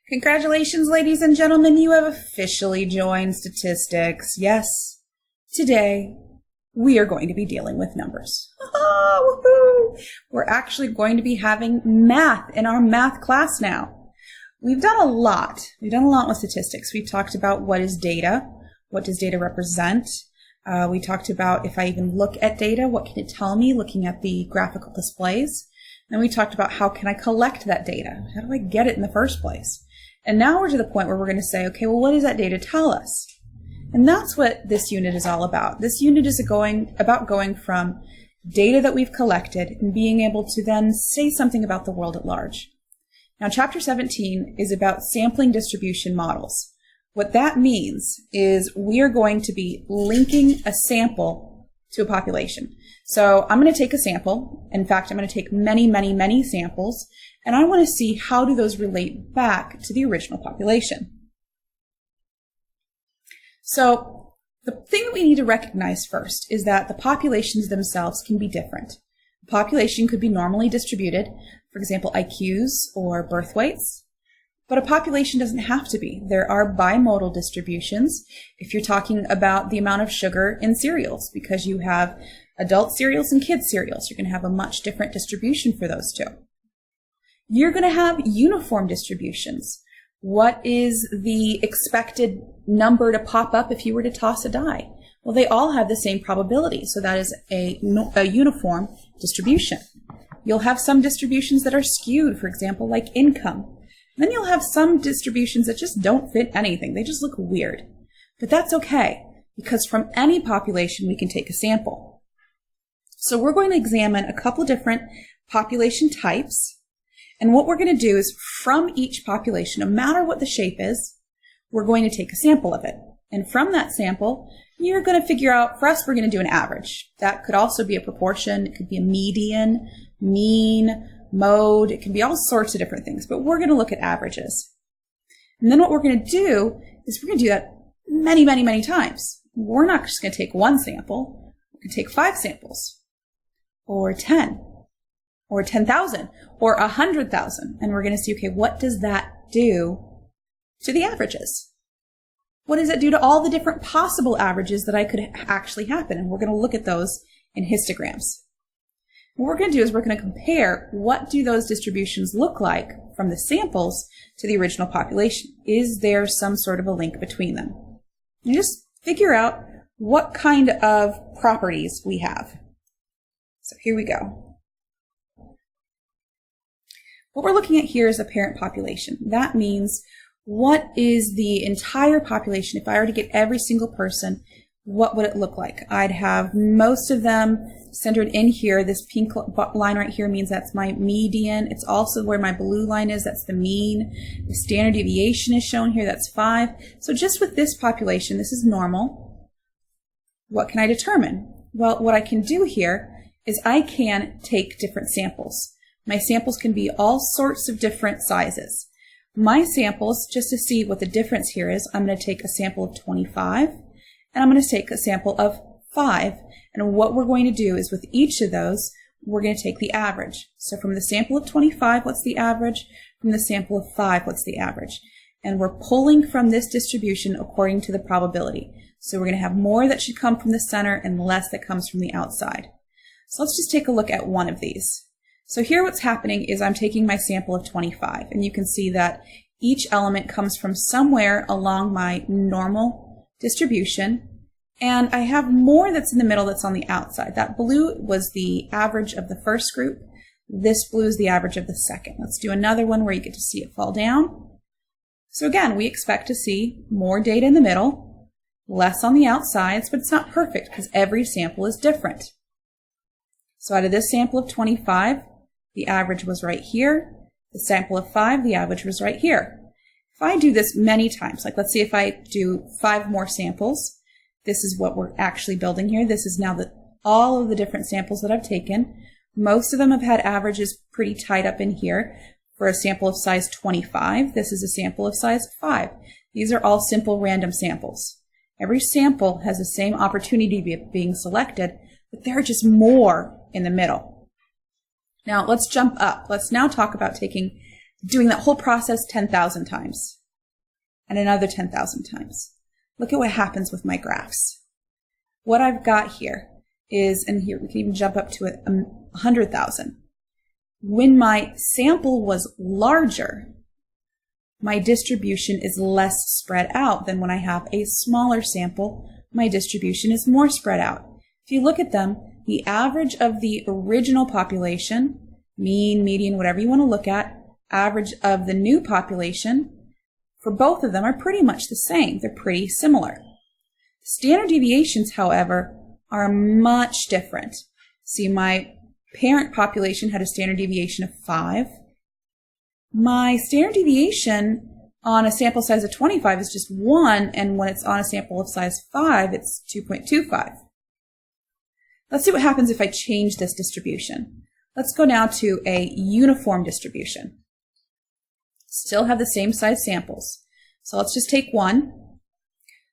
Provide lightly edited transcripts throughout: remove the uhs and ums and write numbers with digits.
Congratulations, ladies and gentlemen, you have officially joined statistics. Yes, today we are going to be dealing with numbers. We're actually going to be having math in our math class now. We've done a lot. We've done a lot with statistics. We've talked about what is data, what does data represent. We talked about if I even look at data, what can it tell me, looking at the graphical displays. Then we talked about how can I collect that data? How do I get it in the first place? And now we're to the point where we're going to say, okay, well, what does that data tell us? And that's what this unit is all about. This unit is about going from data that we've collected and being able to then say something about the world at large. Now, Chapter 17 is about sampling distribution models. What that means is we are going to be linking a sample to a population. So I'm going to take a sample. In fact, I'm going to take many, many, many samples, and I want to see how do those relate back to the original population. So the thing that we need to recognize first is that the populations themselves can be different. A population could be normally distributed, for example, IQs or birth weights, but a population doesn't have to be. There are bimodal distributions if you're talking about the amount of sugar in cereals, because you have adult cereals and kids cereals. You're going to have a much different distribution for those two. You're going to have uniform distributions. What is the expected number to pop up if you were to toss a die? Well, they all have the same probability, so that is a uniform distribution. You'll have some distributions that are skewed, for example, like income. Then you'll have some distributions that just don't fit anything. They just look weird. But that's okay, because from any population we can take a sample. So we're going to examine a couple of different population types. And what we're going to do is from each population, no matter what the shape is, we're going to take a sample of it. And from that sample, you're going to figure out, for us, we're going to do an average. That could also be a proportion. It could be a median, mean, mode. It can be all sorts of different things, but we're going to look at averages. And then what we're going to do is we're going to do that many, many, many times. We're not just going to take one sample. We're going to take 5 samples, or 10, or 10,000, or 100,000. And we're going to see, okay, what does that do to the averages? What does it do to all the different possible averages that I could actually happen? And we're going to look at those in histograms. What we're going to do is we're going to compare what do those distributions look like from the samples to the original population. Is there some sort of a link between them? And just figure out what kind of properties we have. So here we go. What we're looking at here is a parent population. That means what is the entire population? If I were to get every single person, what would it look like? I'd have most of them centered in here. This pink line right here means that's my median. It's also where my blue line is. That's the mean. The standard deviation is shown here. That's 5. So just with this population, this is normal. What can I determine? Well, what I can do here is I can take different samples. My samples can be all sorts of different sizes. My samples, just to see what the difference here is, I'm going to take a sample of 25, and I'm going to take a sample of 5. And what we're going to do is with each of those, we're going to take the average. So from the sample of 25, what's the average? From the sample of 5, what's the average? And we're pulling from this distribution according to the probability. So we're going to have more that should come from the center and less that comes from the outside. So let's just take a look at one of these. So here what's happening is I'm taking my sample of 25, and you can see that each element comes from somewhere along my normal distribution, and I have more that's in the middle that's on the outside. That blue was the average of the first group. This blue is the average of the second. Let's do another one where you get to see it fall down. So again, we expect to see more data in the middle, less on the outsides, but it's not perfect because every sample is different. So out of this sample of 25, the average was right here. The sample of 5, the average was right here. If I do this many times, like let's see if I do 5 more samples, this is what we're actually building here. This is now all of the different samples that I've taken. Most of them have had averages pretty tight up in here. For a sample of size 25, this is a sample of size 5. These are all simple random samples. Every sample has the same opportunity of being selected, but there are just more in the middle. Now let's jump up. Let's now talk about taking doing that whole process 10,000 times and another 10,000 times. Look at what happens with my graphs. What I've got here is, and here we can even jump up to 100,000. When my sample was larger, my distribution is less spread out than when I have a smaller sample. My distribution is more spread out. If you look at them, the average of the original population, mean, median, whatever you want to look at, average of the new population, for both of them are pretty much the same. They're pretty similar. Standard deviations, however, are much different. See, my parent population had a standard deviation of 5. My standard deviation on a sample size of 25 is just 1, and when it's on a sample of size 5, it's 2.25. Let's see what happens if I change this distribution. Let's go now to a uniform distribution. Still have the same size samples. So let's just take 1.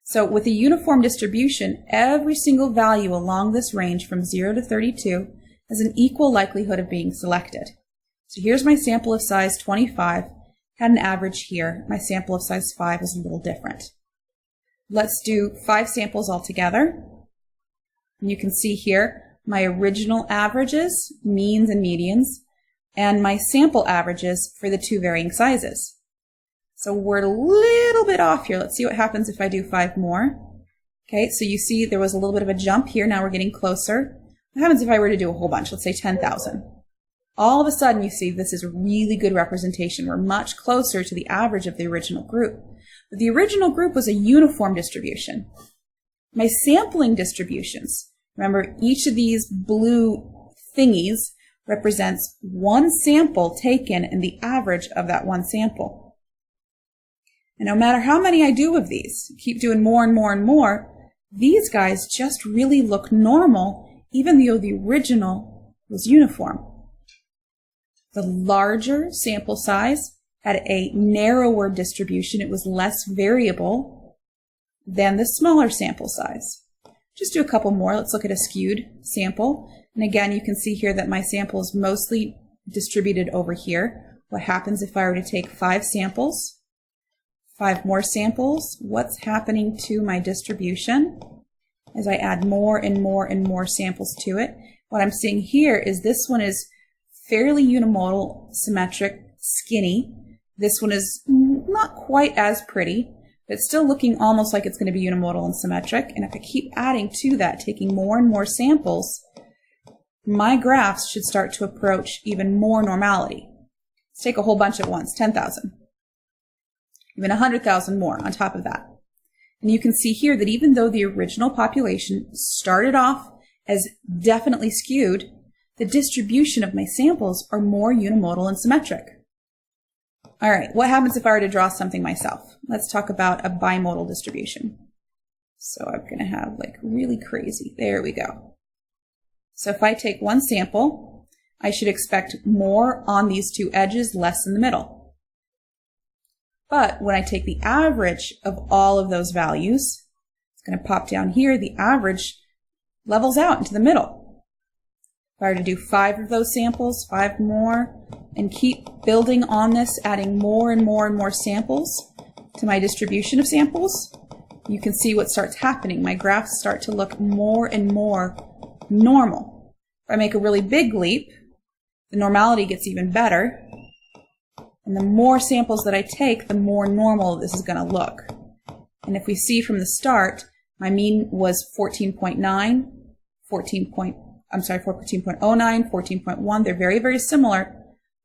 So with a uniform distribution, every single value along this range from 0 to 32 has an equal likelihood of being selected. So here's my sample of size 25, had an average here. My sample of size 5 is a little different. Let's do 5 samples altogether. And you can see here my original averages, means and medians, and my sample averages for the 2 varying sizes. So we're a little bit off here. Let's see what happens if I do 5 more. Okay, so you see there was a little bit of a jump here. Now we're getting closer. What happens if I were to do a whole bunch? Let's say 10,000. All of a sudden you see this is a really good representation. We're much closer to the average of the original group. But the original group was a uniform distribution. My sampling distributions, remember each of these blue thingies represents one sample taken and the average of that one sample. And no matter how many I do of these, keep doing more and more and more, these guys just really look normal, even though the original was uniform. The larger sample size had a narrower distribution. It was less variable than the smaller sample size. Just do a couple more. Let's look at a skewed sample. And again, you can see here that my sample is mostly distributed over here. What happens if I were to take 5 samples? 5 more samples, what's happening to my distribution as I add more and more and more samples to it? What I'm seeing here is this one is fairly unimodal, symmetric, skinny. This one is not quite as pretty, but still looking almost like it's going to be unimodal and symmetric. And if I keep adding to that, taking more and more samples, my graphs should start to approach even more normality. Let's take a whole bunch at once, 10,000. Even 100,000 more on top of that. And you can see here that even though the original population started off as definitely skewed, the distribution of my samples are more unimodal and symmetric. All right, what happens if I were to draw something myself? Let's talk about a bimodal distribution. So I'm going to have like really crazy. There we go. So if I take one sample, I should expect more on these 2 edges, less in the middle. But when I take the average of all of those values, it's going to pop down here, the average levels out into the middle. If I were to do 5 of those samples, 5 more, and keep building on this, adding more and more and more samples to my distribution of samples, you can see what starts happening. My graphs start to look more and more normal. If I make a really big leap, the normality gets even better. And the more samples that I take, the more normal this is going to look. And if we see from the start, my mean was 14.9, 14.09, 14.1. They're very, very similar,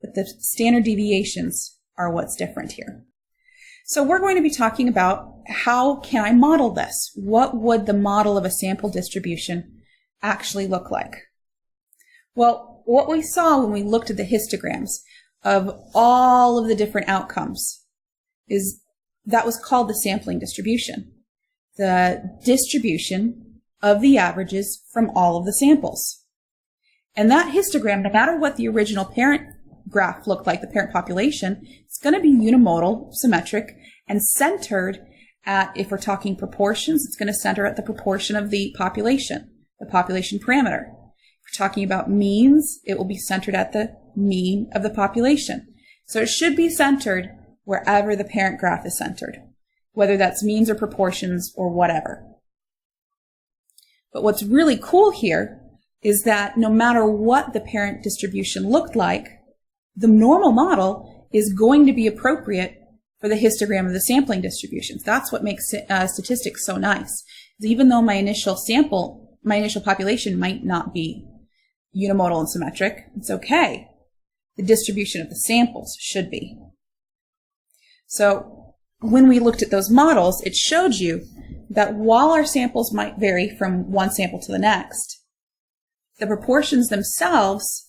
but the standard deviations are what's different here. So we're going to be talking about how can I model this? What would the model of a sample distribution actually look like? Well, what we saw when we looked at the histograms of all of the different outcomes is that was called the sampling distribution. The distribution of the averages from all of the samples. And that histogram, no matter what the original parent graph looked like, the parent population, it's going to be unimodal, symmetric, and centered at, if we're talking proportions, it's going to center at the proportion of the population parameter. If we're talking about means, it will be centered at the mean of the population. So it should be centered wherever the parent graph is centered, whether that's means or proportions or whatever. But what's really cool here is that no matter what the parent distribution looked like, the normal model is going to be appropriate for the histogram of the sampling distributions. That's what makes statistics so nice. Even though my initial population might not be unimodal and symmetric, it's okay. The distribution of the samples should be. So when we looked at those models, it showed you that while our samples might vary from one sample to the next, the proportions themselves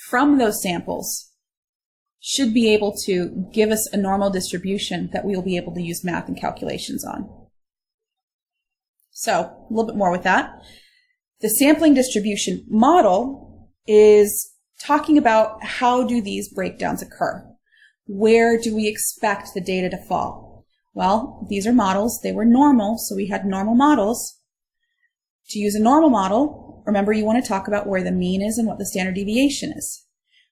from those samples should be able to give us a normal distribution that we will be able to use math and calculations on. So, a little bit more with that. The sampling distribution model is talking about how do these breakdowns occur? Where do we expect the data to fall? Well, these are models. They were normal, so we had normal models. To use a normal model, remember you want to talk about where the mean is and what the standard deviation is.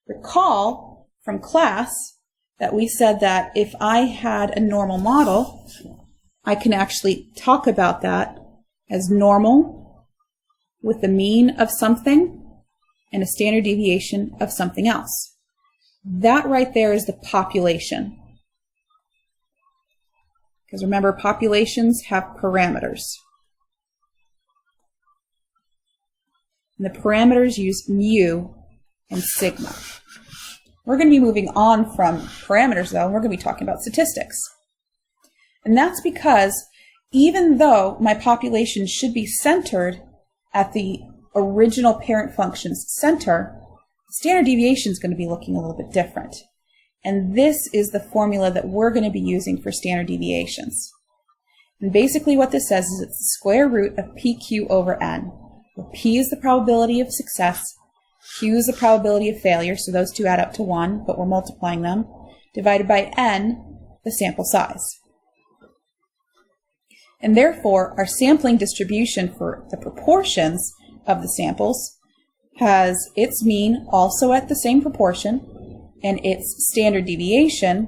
Recall from class that we said that if I had a normal model, I can actually talk about that as normal with the mean of something and a standard deviation of something else. That right there is the population. Because remember, populations have parameters. And the parameters use mu and sigma. We're going to be moving on from parameters, though, and we're going to be talking about statistics. And that's because even though my population should be centered at the original parent function's center, the standard deviation is going to be looking a little bit different. And this is the formula that we're going to be using for standard deviations. And basically what this says is it's the square root of PQ over N, where P is the probability of success, Q is the probability of failure, so those two add up to 1, but we're multiplying them, divided by N, the sample size. And therefore, our sampling distribution for the proportions of the samples has its mean also at the same proportion and its standard deviation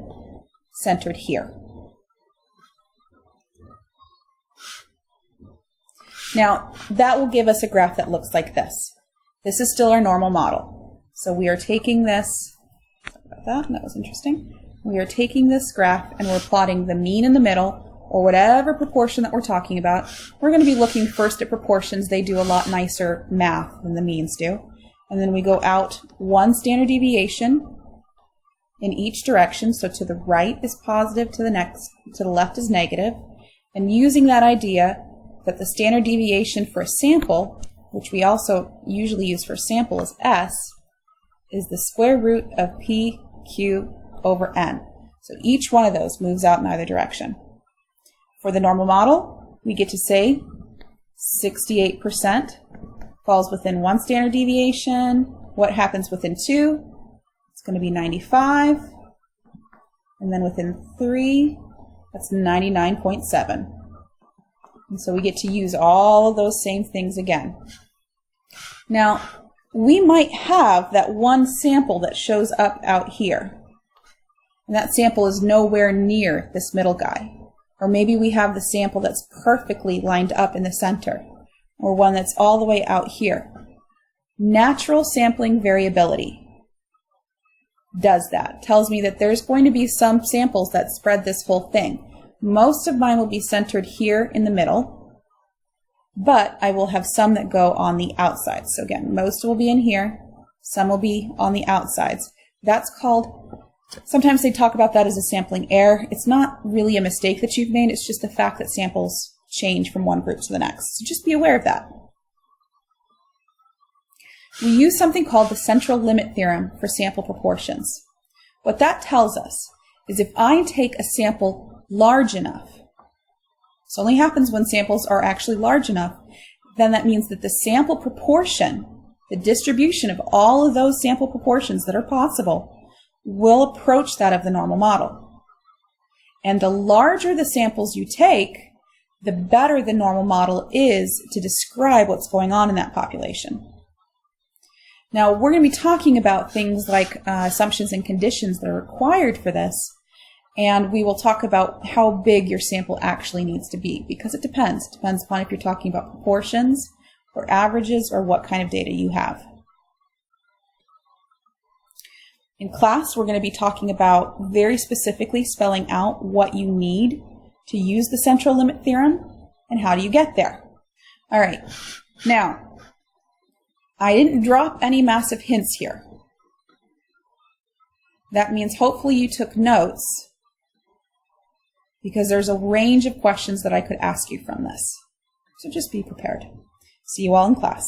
centered here. Now, that will give us a graph that looks like this. This is still our normal model. So we are taking this, sorry about that was interesting. We are taking this graph and we're plotting the mean in the middle, or whatever proportion that we're talking about. We're going to be looking first at proportions. They do a lot nicer math than the means do. And then we go out one standard deviation in each direction. So to the right is positive, to the left is negative. And using that idea that the standard deviation for a sample, which we also usually use for a sample as S, is the square root of PQ over N. So each one of those moves out in either direction. For the normal model, we get to say 68% falls within one standard deviation. What happens within 2? It's going to be 95. And then within 3, that's 99.7. And so we get to use all of those same things again. Now, we might have that one sample that shows up out here. And that sample is nowhere near this middle guy. Or maybe we have the sample that's perfectly lined up in the center, or one that's all the way out here. Natural sampling variability does that. Tells me that there's going to be some samples that spread this whole thing. Most of mine will be centered here in the middle, but I will have some that go on the outsides. So again, most will be in here, some will be on the outsides. That's called, sometimes they talk about that as a sampling error. It's not really a mistake that you've made, it's just the fact that samples change from one group to the next. So just be aware of that. We use something called the central limit theorem for sample proportions. What that tells us is if I take a sample large enough, this only happens when samples are actually large enough, then that means that the sample proportion, the distribution of all of those sample proportions that are possible, will approach that of the normal model. And the larger the samples you take, the better the normal model is to describe what's going on in that population. Now, we're going to be talking about things like assumptions and conditions that are required for this, and we will talk about how big your sample actually needs to be, because it depends. It depends upon if you're talking about proportions or averages or what kind of data you have. In class, we're going to be talking about very specifically spelling out what you need to use the central limit theorem and how do you get there. All right, now, I didn't drop any massive hints here. That means hopefully you took notes, because there's a range of questions that I could ask you from this. So just be prepared. See you all in class.